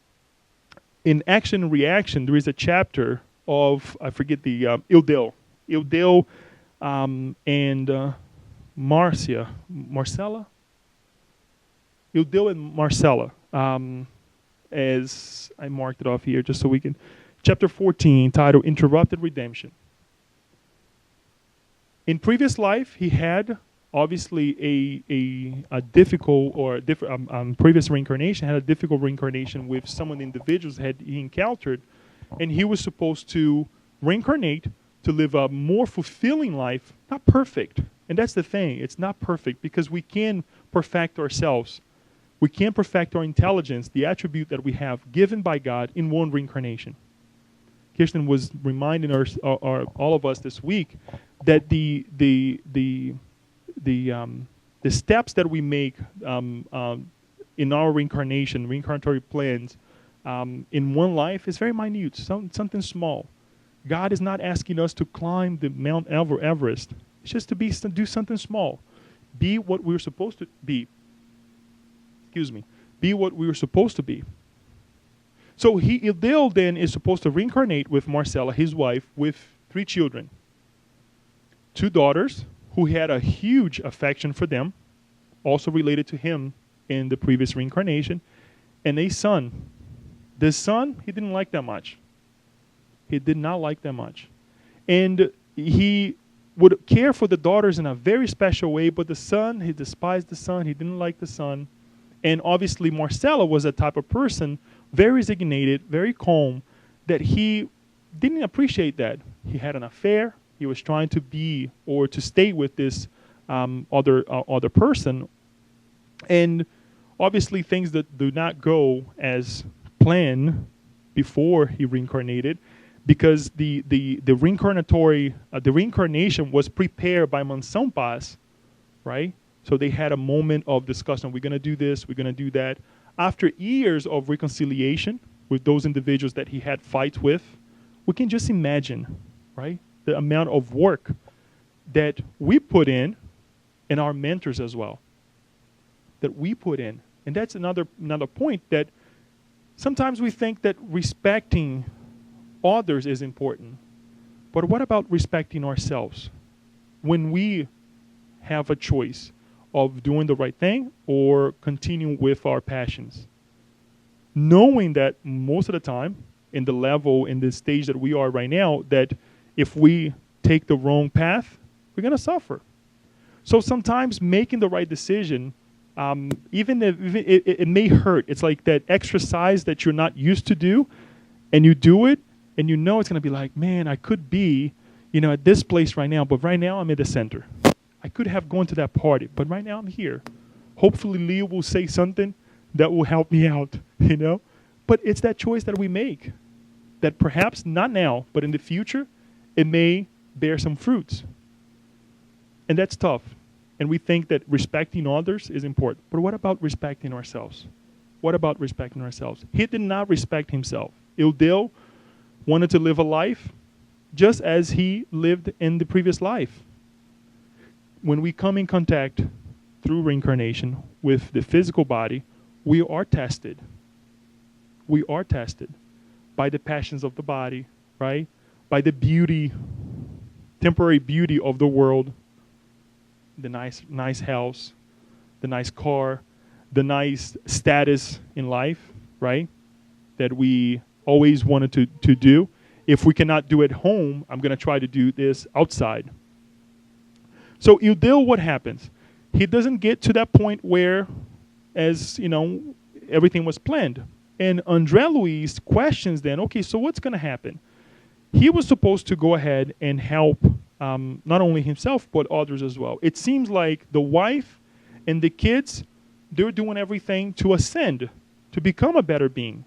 Action and Reaction, there is a chapter of, I forget the, Ildil and Marcella? Ildil and Marcella, as I marked it off here, just so we can. Chapter 14, titled Interrupted Redemption. In previous life, he had obviously a difficult or previous reincarnation had a difficult reincarnation with some of the individuals that he encountered, and he was supposed to reincarnate to live a more fulfilling life, not perfect. And that's the thing, it's not perfect because we can perfect ourselves. We can perfect our intelligence, the attribute that we have given by God in one reincarnation. Kirsten was reminding all of us this week that the steps that we make in our reincarnatory plans in one life is very minute, something small. God is not asking us to climb the Mount Everest. It's just to do something small. Be what we're supposed to be. Be what we were supposed to be. So Ildil then is supposed to reincarnate with Marcella, his wife, with 3 children. 2 daughters who had a huge affection for them, also related to him in the previous reincarnation, and a son. This son, he didn't like that much. He did not like that much. And he would care for the daughters in a very special way, but the son, he despised the son, he didn't like the son. And obviously Marcella was a type of person, very resignated, very calm, that he didn't appreciate that. He had an affair. He was trying to be or to stay with this other person. And obviously things that do not go as planned before he reincarnated, because the reincarnation was prepared by Mansampas, right? So they had a moment of discussion. We're going to do this. We're going to do that. After years of reconciliation with those individuals that he had fights with, we can just imagine, right, the amount of work that we put in, and our mentors as well, that we put in. And that's another point, that sometimes we think that respecting others is important. But what about respecting ourselves when we have a choice of doing the right thing or continuing with our passions? Knowing that most of the time, in the stage that we are right now, that if we take the wrong path, we're going to suffer. So sometimes making the right decision, even if it may hurt, it's like that exercise that you're not used to do, and you do it, and you know it's going to be like, man, I could be, at this place right now, but right now I'm at the center. I could have gone to that party, but right now I'm here. Hopefully Leo will say something that will help me out, But it's that choice that we make, that perhaps not now, but in the future, it may bear some fruits. And that's tough. And we think that respecting others is important. But what about respecting ourselves? What about respecting ourselves? He did not respect himself. Ildil wanted to live a life just as he lived in the previous life. When we come in contact through reincarnation with the physical body, we are tested. We are tested by the passions of the body, right? By the beauty, temporary beauty of the world, the nice house, the nice car, the nice status in life, right? That we always wanted to do. If we cannot do it at home, I'm going to try to do this outside. So Ildil, what happens? He doesn't get to that point where, as everything was planned. And André Luis questions then, okay, so what's going to happen? He was supposed to go ahead and help not only himself, but others as well. It seems like the wife and the kids, they're doing everything to ascend, to become a better being.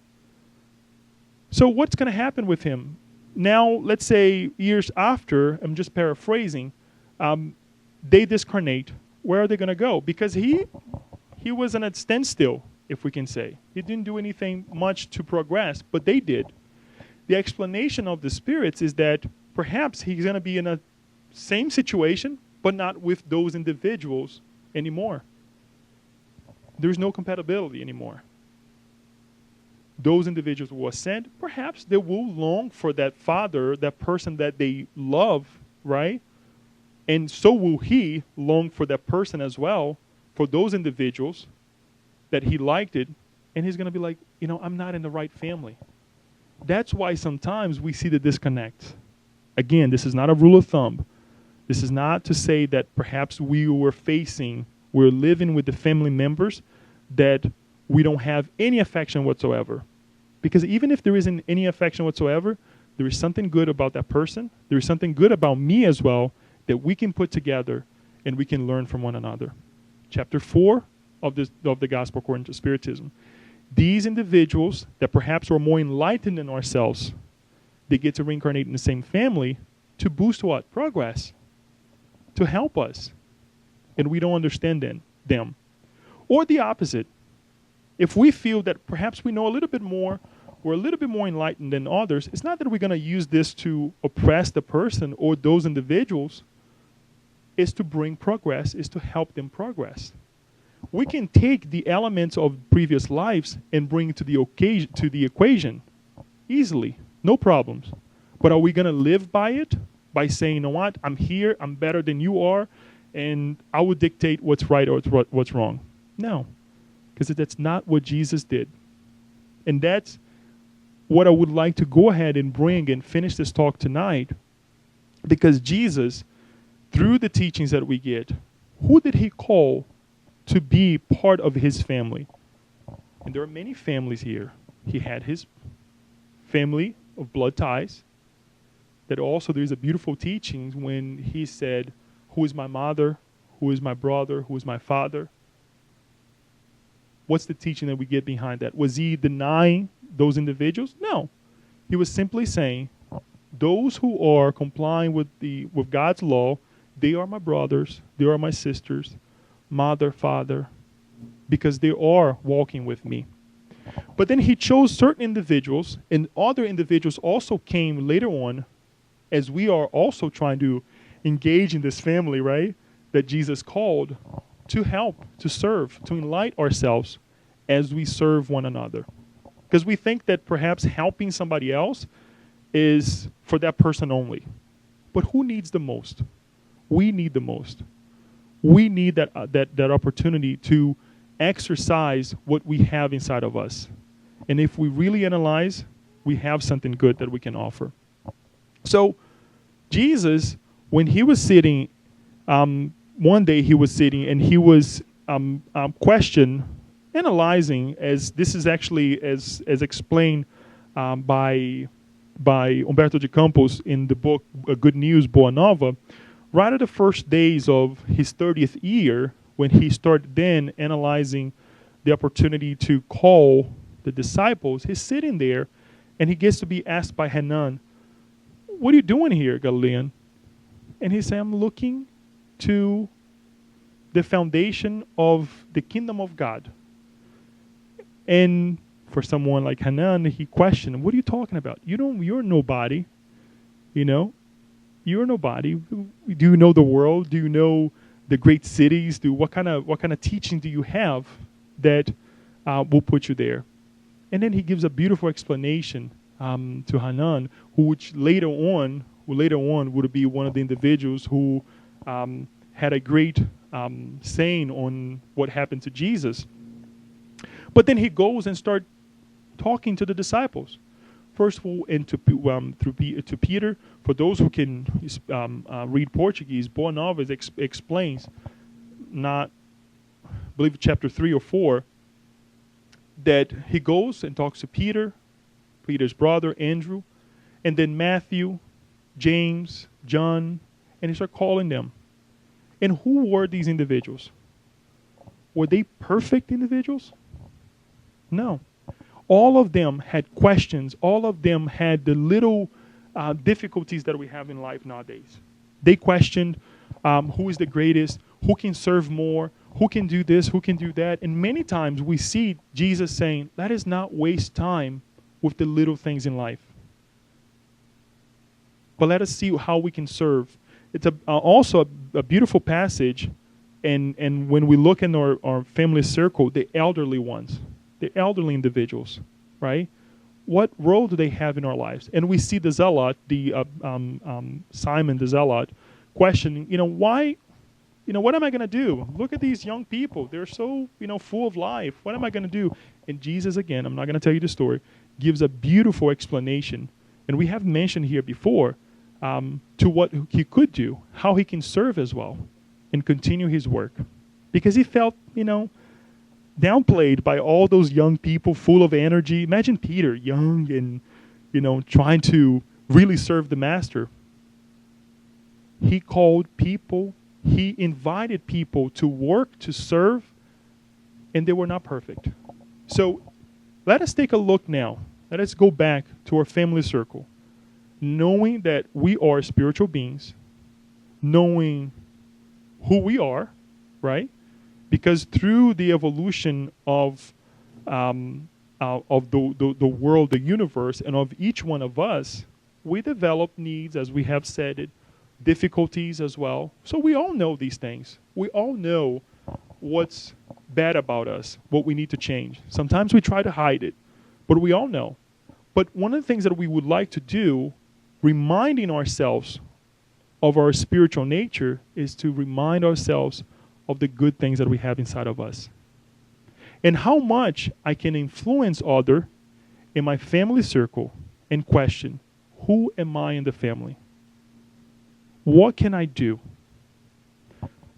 So what's going to happen with him? Now, let's say years after, I'm just paraphrasing, they discarnate. Where are they going to go? Because he was in a standstill, if we can say. He didn't do anything much to progress, but they did. The explanation of the spirits is that perhaps he's going to be in a same situation, but not with those individuals anymore. There's no compatibility anymore. Those individuals will ascend. Perhaps they will long for that father, that person that they love, right? And so will he long for that person as well, for those individuals that he liked it. And he's going to be like, I'm not in the right family. That's why sometimes we see the disconnect. Again, this is not a rule of thumb. This is not to say that perhaps we're living with the family members that we don't have any affection whatsoever. Because even if there isn't any affection whatsoever, there is something good about that person. There is something good about me as well that we can put together and we can learn from one another. Chapter 4 of the Gospel according to Spiritism. These individuals that perhaps are more enlightened than ourselves, they get to reincarnate in the same family to boost what? Progress. To help us. And we don't understand them. Or the opposite. If we feel that perhaps we know a little bit more, we're a little bit more enlightened than others, it's not that we're going to use this to oppress the person or those individuals. It's to bring progress, it's to help them progress. We can take the elements of previous lives and bring it to the equation easily, no problems. But are we going to live by it? By saying, you know what, I'm here, I'm better than you are, and I will dictate what's right or what's wrong. No, because that's not what Jesus did. And that's what I would like to go ahead and bring and finish this talk tonight. Because Jesus, through the teachings that we get, who did he call to be part of his family? And there are many families here. He had his family of blood ties. That also there's a beautiful teaching when he said, who is my mother? Who is my brother? Who is my father? What's the teaching that we get behind that? Was he denying those individuals? No. He was simply saying, those who are complying with God's law, they are my brothers, they are my sisters, mother, father, because they are walking with me. But then he chose certain individuals, and other individuals also came later on, as we are also trying to engage in this family, right, that Jesus called to help, to serve, to enlighten ourselves as we serve one another. Because we think that perhaps helping somebody else is for that person only. But who needs the most? We need the most. We need that opportunity to exercise what we have inside of us. And if we really analyze, we have something good that we can offer. So Jesus, when he was sitting, one day he was sitting and he was analyzing, as this is actually as explained by Umberto de Campos in the book Good News, Boa Nova, right at the first days of his 30th year, when he started then analyzing the opportunity to call the disciples, he's sitting there and he gets to be asked by Hanan, what are you doing here, Galilean? And he said, I'm looking to the foundation of the kingdom of God. And for someone like Hanan, he questioned, what are you talking about? You're nobody. You're nobody. Do you know the world? Do you know the great cities? What kind of teaching do you have that will put you there? And then he gives a beautiful explanation to Hanan, which later on would be one of the individuals who had a great saying on what happened to Jesus. But then he goes and starts talking to the disciples. First of all, and to Peter. For those who can read Portuguese, Boa Nova explains, I believe chapter 3 or 4, that he goes and talks to Peter, Peter's brother, Andrew, and then Matthew, James, John, and he starts calling them. And who were these individuals? Were they perfect individuals? No. All of them had questions. All of them had the little difficulties that we have in life nowadays. They questioned who is the greatest, who can serve more, who can do this, who can do that. And many times we see Jesus saying, let us not waste time with the little things in life. But let us see how we can serve. It's also a beautiful passage, and when we look in our family circle, the elderly ones, the elderly individuals, right? What role do they have in our lives? And we see the zealot, Simon the zealot, questioning, why, what am I going to do? Look at these young people. They're so, full of life. What am I going to do? And Jesus, again, I'm not going to tell you the story, gives a beautiful explanation. And we have mentioned here before, to what he could do, how he can serve as well, and continue his work, because he felt, downplayed by all those young people full of energy. Imagine Peter, young and, trying to really serve the master. He called people, he invited people to work, to serve, and they were not perfect. So let us take a look now. Let us go back to our family circle, knowing that we are spiritual beings, knowing who we are, right? Because through the evolution of the world, the universe, and of each one of us, we develop needs, as we have said it, difficulties as well. So we all know these things. We all know what's bad about us, what we need to change. Sometimes we try to hide it, but we all know. But one of the things that we would like to do, reminding ourselves of our spiritual nature, is to remind ourselves of the good things that we have inside of us. And how much I can influence other in my family circle and question, who am I in the family? What can I do?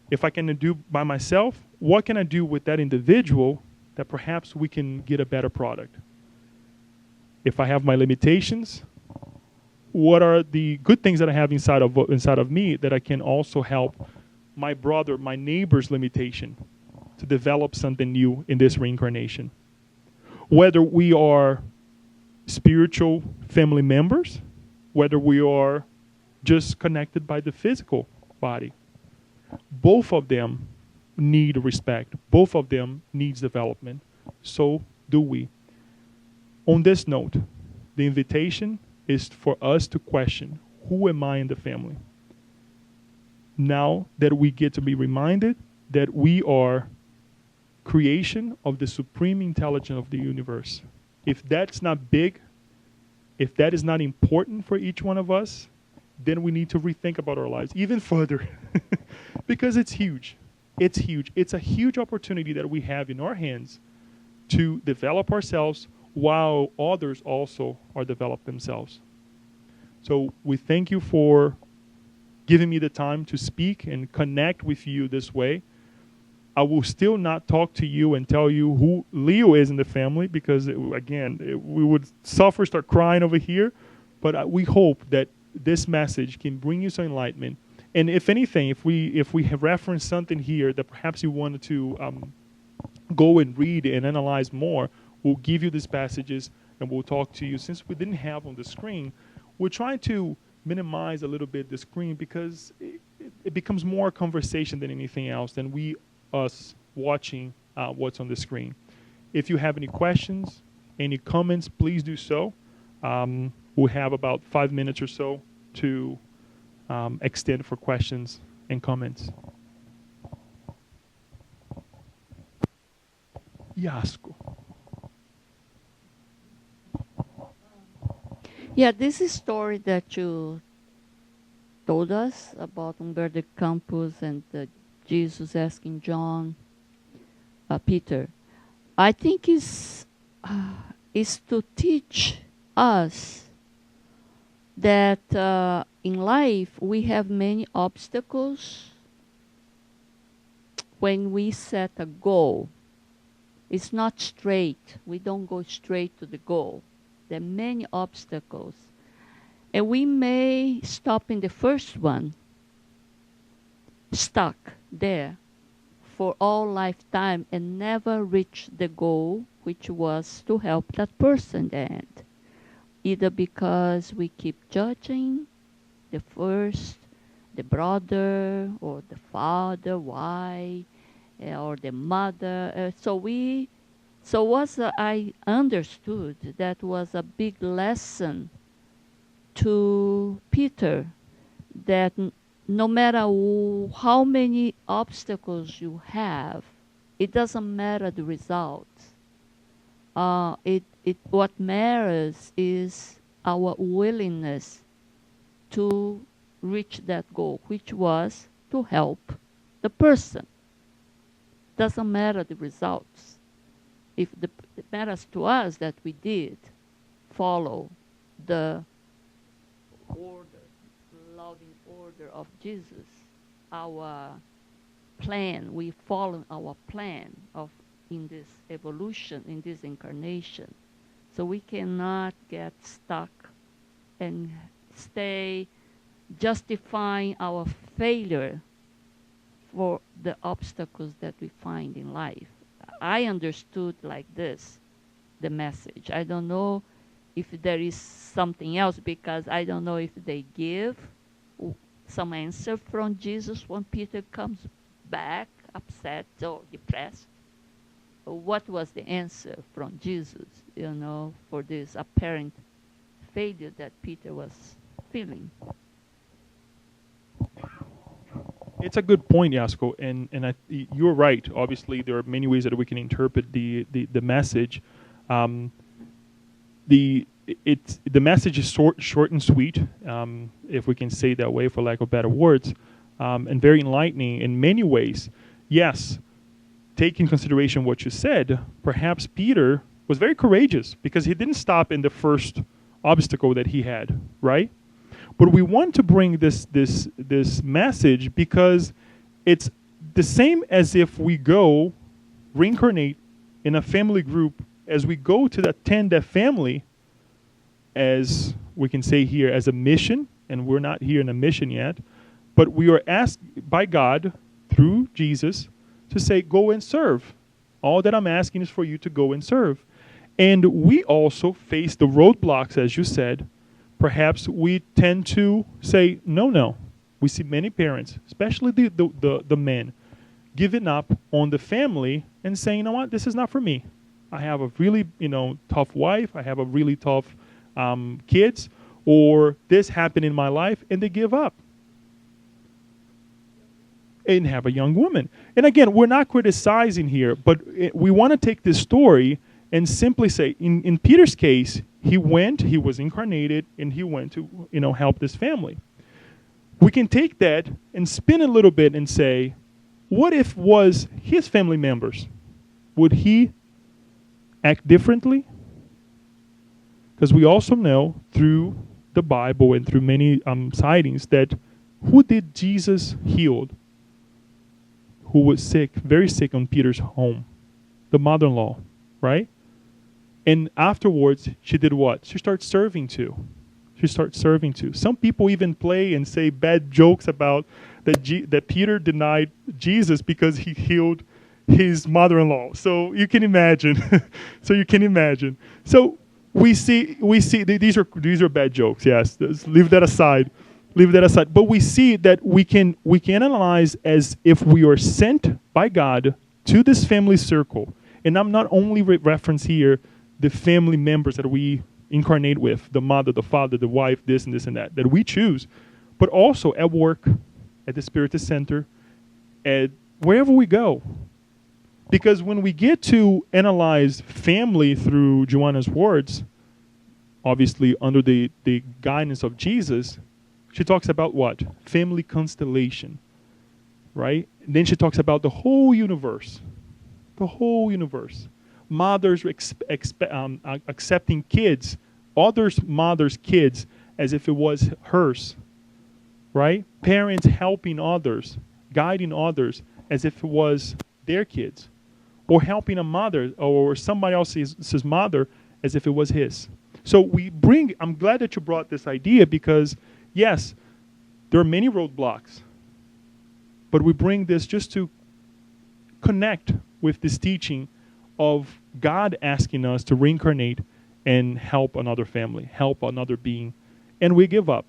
If I can do by myself, what can I do with that individual that perhaps we can get a better product? If I have my limitations, what are the good things that I have inside of me that I can also help my brother, my neighbor's limitation to develop something new in this reincarnation? Whether we are spiritual family members, whether we are just connected by the physical body, both of them need respect. Both of them needs development. So do we. On this note, the invitation is for us to question, who am I in the family? Now that we get to be reminded that we are creation of the supreme intelligence of the universe. If that's not big, if that is not important for each one of us, then we need to rethink about our lives even further. Because it's huge. It's huge. It's a huge opportunity that we have in our hands to develop ourselves while others also are developing themselves. So we thank you for giving me the time to speak and connect with you this way. I will still not talk to you and tell you who Leo is in the family, because, we would suffer, start crying over here. But we hope that this message can bring you some enlightenment. And if anything, if we have referenced something here that perhaps you wanted to go and read and analyze more, we'll give you these passages and we'll talk to you. Since we didn't have on the screen, we're trying to minimize a little bit the screen, because it becomes more conversation than anything else, than us watching what's on the screen. If you have any questions, any comments, please do so. We'll have about 5 minutes or so to extend for questions and comments. Yasko. Yeah, this is story that you told us about Umberto Campos and Jesus asking Peter, I think is to teach us that in life we have many obstacles when we set a goal. It's not straight. We don't go straight to the goal. There are many obstacles. And we may stop in the first one, stuck there for all lifetime, and never reach the goal, which was to help that person in the end. Either because we keep judging the brother or the father, why, or the mother. So what I understood, that was a big lesson to Peter, that no matter how many obstacles you have, it doesn't matter the result. What matters is our willingness to reach that goal, which was to help the person. Doesn't matter the results. It matters to us that we did follow the order, order of Jesus, our plan, we follow our plan of in this evolution, in this incarnation. So we cannot get stuck and stay justifying our failure for the obstacles that we find in life. I understood like this the message. I don't know if there is something else, because I don't know if they give some answer from Jesus when Peter comes back upset or depressed. What was the answer from Jesus, for this apparent failure that Peter was feeling? It's a good point, Yasko, and you're right. Obviously, there are many ways that we can interpret the message. The message is short and sweet, if we can say it that way, for lack of better words, and very enlightening in many ways. Yes, take in consideration what you said. Perhaps Peter was very courageous because he didn't stop in the first obstacle that he had, right? But we want to bring this message because it's the same as if we go reincarnate in a family group, as we go to attend that family, as we can say here, as a mission, and we're not here in a mission yet, but we are asked by God through Jesus to say, go and serve. All that I'm asking is for you to go and serve. And we also face the roadblocks, as you said. Perhaps we tend to say, no. We see many parents, especially the men, giving up on the family and saying, you know what, this is not for me. I have a really, tough wife. I have a really tough kids, or this happened in my life, and they give up and have a young woman. And again, we're not criticizing here, but we want to take this story and simply say, in Peter's case, he was incarnated, and he went to, help this family. We can take that and spin a little bit and say, what if was his family members? Would he act differently? Because we also know through the Bible and through many sightings that who did Jesus heal? Who was sick, very sick, on Peter's home? The mother-in-law, right? And afterwards, she did what? She started serving too. Some people even play and say bad jokes about that Peter denied Jesus because he healed his mother-in-law. So you can imagine. So we see these are bad jokes. Yes, leave that aside. But we see that we can analyze as if we are sent by God to this family circle. And I'm not only reference here the family members that we incarnate with, the mother, the father, the wife, this and this and that we choose, but also at work, at the Spiritist Center, at wherever we go. Because when we get to analyze family through Joanna's words, obviously under the guidance of Jesus, she talks about what? Family constellation, right? And then she talks about the whole universe. Mothers accepting kids, mothers' kids, as if it was hers, right? Parents helping others, guiding others, as if it was their kids, or helping a mother or somebody else's mother as if it was his. So I'm glad that you brought this idea because, yes, there are many roadblocks, but we bring this just to connect with this teaching of God asking us to reincarnate and help another family, help another being, and we give up.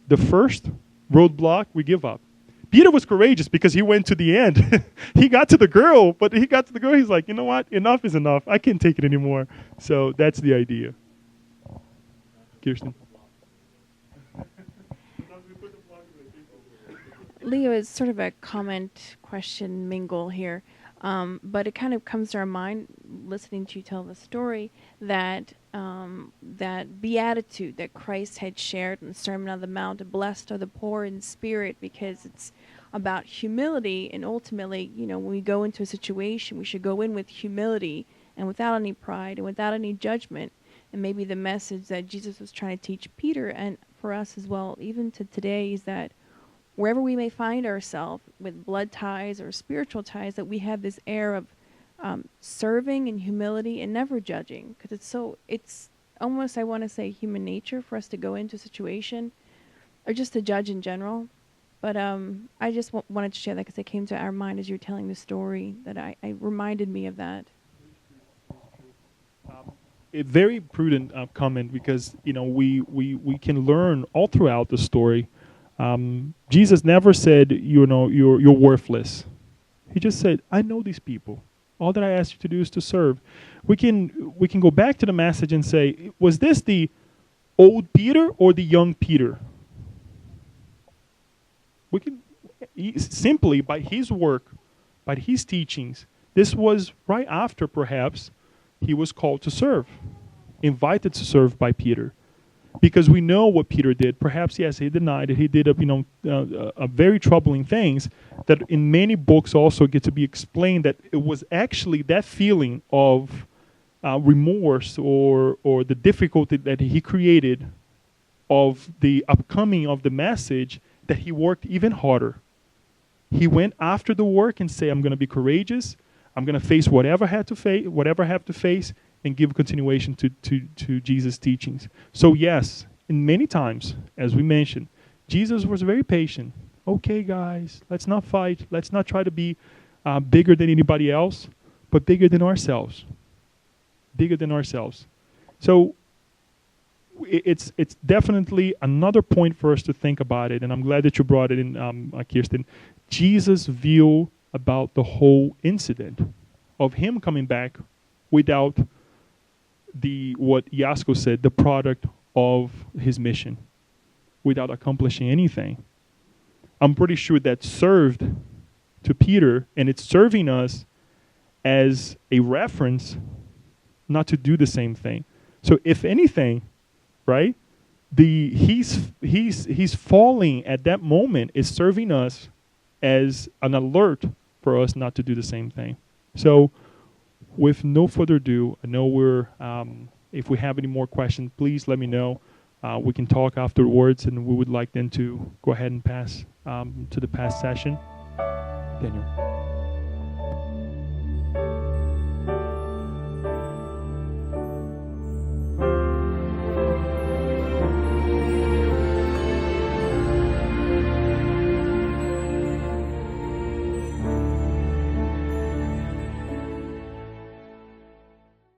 The first roadblock, we give up. Peter was courageous because he went to the end. He got to the girl, he's like, you know what? Enough is enough. I can't take it anymore. So that's the idea. Kirsten. Leo, is sort of a comment, question, mingle here. But it kind of comes to our mind, listening to you tell the story, that that beatitude that Christ had shared in the Sermon on the Mount, blessed are the poor in spirit, because it's about humility. And ultimately, when we go into a situation, we should go in with humility and without any pride and without any judgment. And maybe the message that Jesus was trying to teach Peter, and for us as well, even to today, is that wherever we may find ourselves with blood ties or spiritual ties, that we have this air of serving and humility and never judging, because it's almost, I want to say, human nature for us to go into a situation or just to judge in general. But I just wanted to share that because it came to our mind as you were telling the story, that I reminded me of that. A very prudent comment, because we can learn all throughout the story. Jesus never said you're worthless. He just said, I know these people. All that I ask you to do is to serve. We can go back to the message and say, was this the old Peter or the young Peter? We can simply, by his work, by his teachings, this was right after perhaps he was called to serve, invited to serve by Peter. Because we know what Peter did. Perhaps, yes, he denied it. He did a very troubling things that in many books also get to be explained, that it was actually that feeling of remorse or the difficulty that he created of the upcoming of the message, that he worked even harder. He went after the work and said, I'm going to be courageous. I'm going to face whatever I have to face, and give continuation to Jesus' teachings. So yes, in many times, as we mentioned, Jesus was very patient. Okay, guys, let's not fight. Let's not try to be bigger than anybody else, but bigger than ourselves. Bigger than ourselves. So it's definitely another point for us to think about it, and I'm glad that you brought it in, Kirsten. Jesus' view about the whole incident of him coming back without what Yasko said, the product of his mission, without accomplishing anything. I'm pretty sure that served to Peter, and it's serving us as a reference not to do the same thing. So if anything, right, he's falling at that moment is serving us as an alert for us not to do the same thing. So with no further ado, I know if we have any more questions, please let me know. We can talk afterwards, and we would like then to go ahead and pass to the past session. Daniel.